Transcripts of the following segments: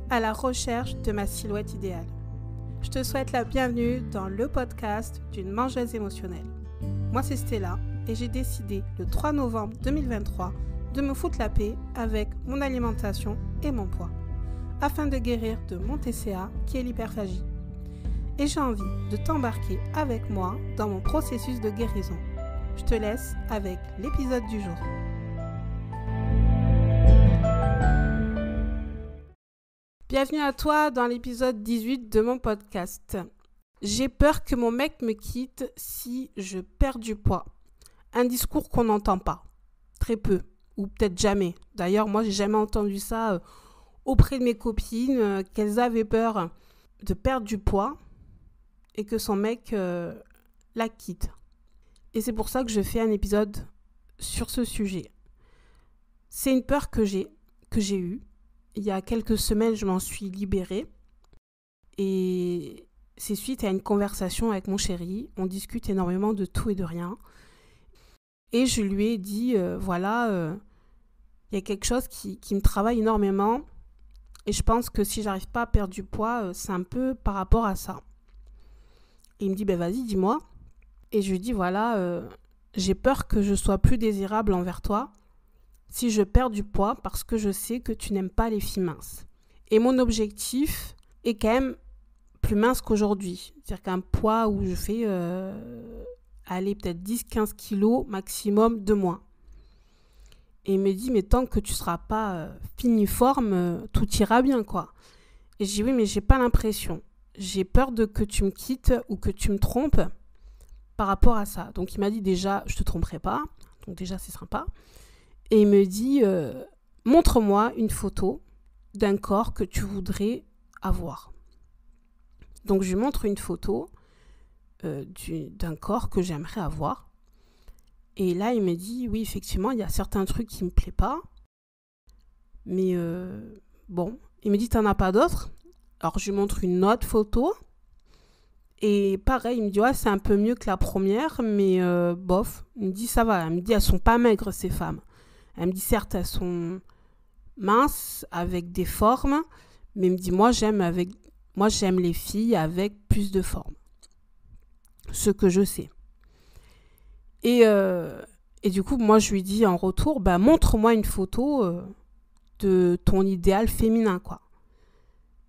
à la recherche de ma silhouette idéale. Je te souhaite la bienvenue dans le podcast d'une mangeuse émotionnelle. Moi, c'est Stella et j'ai décidé le 3 novembre 2023 de me foutre la paix avec mon alimentation et mon poids, afin de guérir de mon TCA qui est l'hyperphagie. Et j'ai envie de t'embarquer avec moi dans mon processus de guérison. Je te laisse avec l'épisode du jour. Bienvenue à toi dans l'épisode 18 de mon podcast. J'ai peur que mon mec me quitte si je perds du poids. Un discours qu'on n'entend pas, très peu, ou peut-être jamais. D'ailleurs, moi, j'ai jamais entendu ça auprès de mes copines, qu'elles avaient peur de perdre du poids et que son mec la quitte. Et c'est pour ça que je fais un épisode sur ce sujet. C'est une peur que j'ai eue. Il y a quelques semaines, je m'en suis libérée. Et c'est suite à une conversation avec mon chéri. On discute énormément de tout et de rien. Et je lui ai dit, il y a quelque chose qui me travaille énormément. Et je pense que si j'arrive pas à perdre du poids, c'est un peu par rapport à ça. Et il me dit, vas-y, dis-moi. Et je lui dis, j'ai peur que je sois plus désirable envers toi si je perds du poids parce que je sais que tu n'aimes pas les filles minces. Et mon objectif est quand même plus mince qu'aujourd'hui. C'est-à-dire qu'un poids où je fais peut-être 10-15 kilos maximum de moins. Et il me dit, mais tant que tu ne seras pas finiforme, tout ira bien, quoi. Et je dis, oui, mais j'ai pas l'impression. J'ai peur que tu me quittes ou que tu me trompes par rapport à ça. Donc il m'a dit déjà, je te tromperai pas. Donc déjà, c'est sympa. Et il me dit, montre-moi une photo d'un corps que tu voudrais avoir. Donc je lui montre une photo d'un corps que j'aimerais avoir. Et là, il me dit, oui, effectivement, il y a certains trucs qui ne me plaisent pas. Mais il me dit, t'en as pas d'autres? Alors je lui montre une autre photo. Et pareil, il me dit, ouais, c'est un peu mieux que la première, mais bof. Il me dit, ça va. Il me dit, elles sont pas maigres, ces femmes. Elle me dit, certes, elles sont minces, avec des formes, mais il me dit, moi, j'aime les filles avec plus de formes. Ce que je sais. Et du coup, moi, je lui dis en retour, montre-moi une photo de ton idéal féminin, quoi.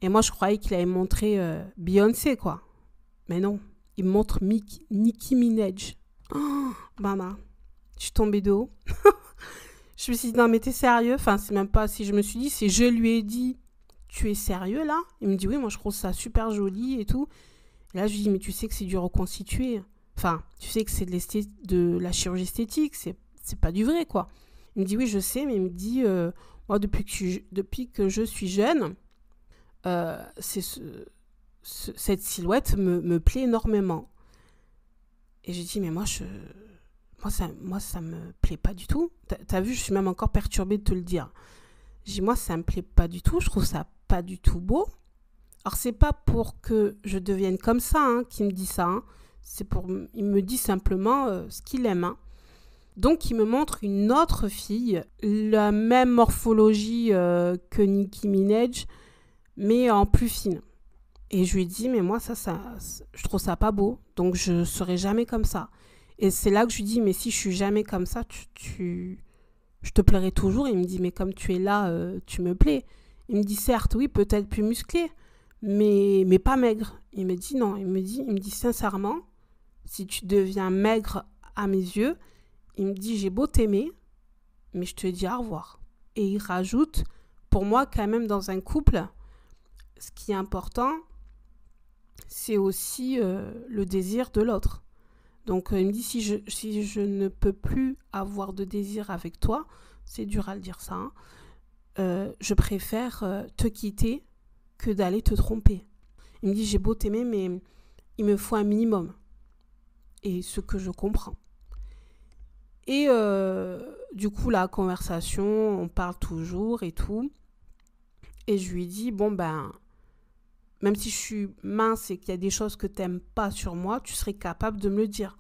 Et moi, je croyais qu'il allait me montrer Beyoncé, quoi. Mais non, il me montre Nicki Minaj. Oh, maman, je suis tombée de haut. Je me suis dit, non, mais t'es sérieux? Enfin, c'est même pas si je me suis dit, c'est je lui ai dit, tu es sérieux, là? Il me dit, oui, moi, je trouve ça super joli et tout. Et là, je lui dis, mais tu sais que c'est du reconstitué. Enfin, tu sais que c'est de la chirurgie esthétique. C'est pas du vrai, quoi. Il me dit, oui, je sais, mais il me dit, moi, depuis que je suis jeune, cette silhouette me plaît énormément. Et j'ai dit, mais moi, ça me plaît pas du tout. T'as vu, je suis même encore perturbée de te le dire. J'ai dit, moi, ça me plaît pas du tout. Je trouve ça pas du tout beau. Alors, c'est pas pour que je devienne comme ça qu'il me dit ça. Il me dit simplement ce qu'il aime. Donc, il me montre une autre fille, la même morphologie que Nicki Minaj, mais en plus fine. Et je lui dis, mais moi, ça, je trouve ça pas beau. Donc, je serai jamais comme ça. Et c'est là que je lui dis, mais si je suis jamais comme ça, je te plairai toujours. Il me dit, mais comme tu es là, tu me plais. Il me dit, certes, oui, peut-être plus musclé, mais pas maigre. Il me dit, non, il me dit sincèrement, si tu deviens maigre à mes yeux, il me dit, j'ai beau t'aimer, mais je te dis au revoir. Et il rajoute, pour moi, quand même, dans un couple, ce qui est important, c'est aussi le désir de l'autre. Donc, il me dit, si je ne peux plus avoir de désir avec toi, c'est dur à le dire ça, je préfère te quitter que d'aller te tromper. Il me dit, j'ai beau t'aimer, mais il me faut un minimum. Et ce que je comprends. Et du coup, la conversation, on parle toujours et tout. Et je lui dis, même si je suis mince et qu'il y a des choses que tu n'aimes pas sur moi, tu serais capable de me le dire.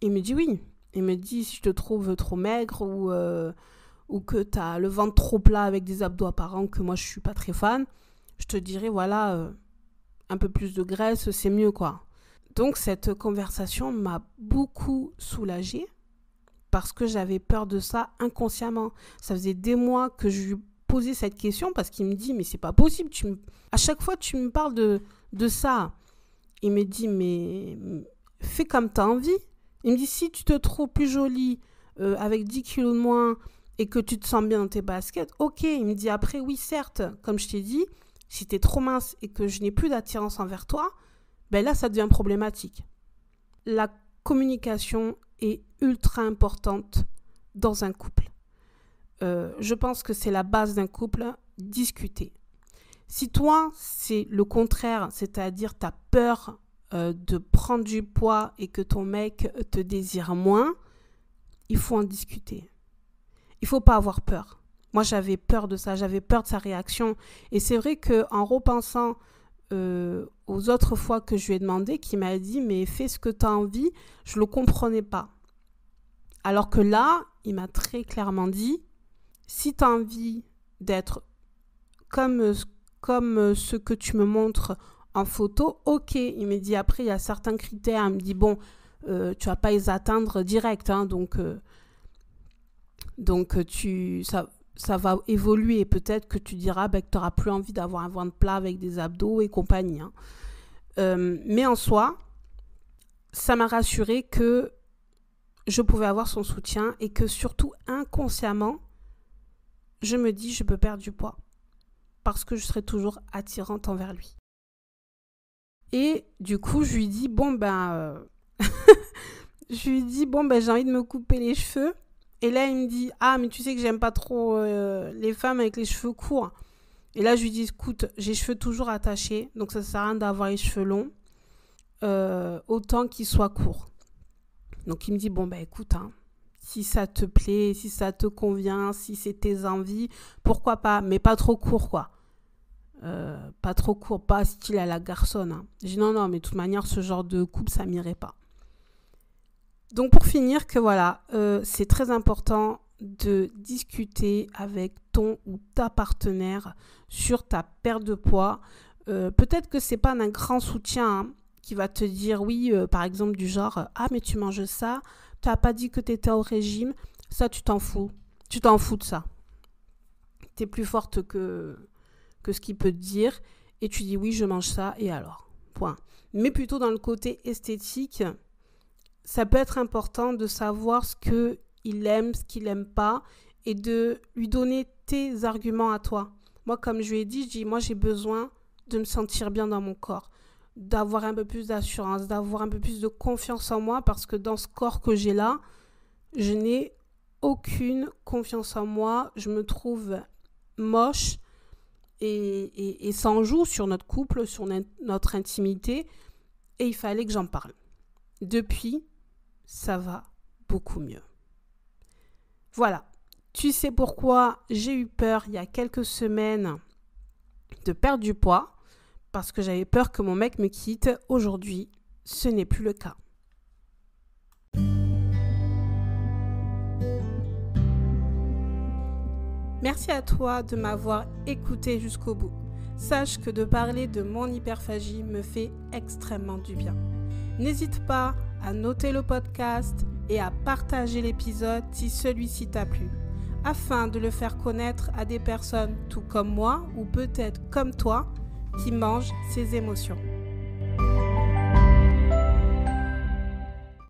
Il me dit oui. Il me dit, si je te trouve trop maigre ou que tu as le ventre trop plat avec des abdos apparents, que moi je ne suis pas très fan, je te dirais, voilà, un peu plus de graisse, c'est mieux, quoi. Donc, cette conversation m'a beaucoup soulagée parce que j'avais peur de ça inconsciemment. Ça faisait des mois que je lui posais cette question parce qu'il me dit, mais c'est pas possible, à chaque fois, tu me parles de ça. Il me dit, mais fais comme tu as envie. Il me dit, si tu te trouves plus jolie avec 10 kilos de moins et que tu te sens bien dans tes baskets, ok. Il me dit, après, oui, certes, comme je t'ai dit, si tu es trop mince et que je n'ai plus d'attirance envers toi, ben là, ça devient problématique. La communication est ultra importante dans un couple. Je pense que c'est la base d'un couple, discuter. Si toi, c'est le contraire, c'est-à-dire tu as peur de prendre du poids et que ton mec te désire moins, il faut en discuter. Il ne faut pas avoir peur. Moi, j'avais peur de ça, j'avais peur de sa réaction. Et c'est vrai qu'en repensant aux autres fois que je lui ai demandé, qu'il m'a dit « mais fais ce que tu as envie », je ne le comprenais pas. Alors que là, il m'a très clairement dit « si tu as envie d'être comme ce que tu me montres en photo, ok ». Il me dit après, il y a certains critères. Il me dit bon, tu vas pas les atteindre direct, hein, donc ça va évoluer. Peut-être que tu diras que tu n'auras plus envie d'avoir un ventre plat avec des abdos et compagnie. Hein. Mais en soi, ça m'a rassurée que je pouvais avoir son soutien et que surtout inconsciemment, je me dis je peux perdre du poids parce que je serai toujours attirante envers lui. Et du coup, je lui dis j'ai envie de me couper les cheveux. Et là, il me dit « Ah, mais tu sais que j'aime pas trop les femmes avec les cheveux courts. » Et là, je lui dis « Écoute, j'ai les cheveux toujours attachés, donc ça sert à rien d'avoir les cheveux longs, autant qu'ils soient courts. » Donc, il me dit « Bon, écoute, hein, si ça te plaît, si ça te convient, si c'est tes envies, pourquoi pas, mais pas trop court, quoi. Pas trop court, pas style à la garçonne. Hein. » Je dis « Non, mais de toute manière, ce genre de coupe, ça m'irait pas. » Donc pour finir, que voilà, c'est très important de discuter avec ton ou ta partenaire sur ta perte de poids. Peut-être que c'est pas un grand soutien hein, qui va te dire oui, par exemple du genre « Ah mais tu manges ça, tu n'as pas dit que tu étais au régime, ça tu t'en fous. Tu t'en fous de ça. Tu es plus forte que ce qu'il peut te dire et tu dis oui je mange ça et alors, point. » Mais plutôt dans le côté esthétique, ça peut être important de savoir ce qu'il aime, ce qu'il n'aime pas et de lui donner tes arguments à toi. Moi, comme je lui ai dit, moi j'ai besoin de me sentir bien dans mon corps, d'avoir un peu plus d'assurance, d'avoir un peu plus de confiance en moi parce que dans ce corps que j'ai là, je n'ai aucune confiance en moi, je me trouve moche et ça en joue sur notre couple, sur notre intimité et il fallait que j'en parle. Depuis, ça va beaucoup mieux. Voilà, tu sais pourquoi j'ai eu peur il y a quelques semaines de perdre du poids, parce que j'avais peur que mon mec me quitte. Aujourd'hui, ce n'est plus le cas. Merci à toi de m'avoir écouté jusqu'au bout. Sache que de parler de mon hyperphagie me fait extrêmement du bien. N'hésite pas à noter le podcast et à partager l'épisode si celui-ci t'a plu, afin de le faire connaître à des personnes tout comme moi ou peut-être comme toi qui mangent ses émotions.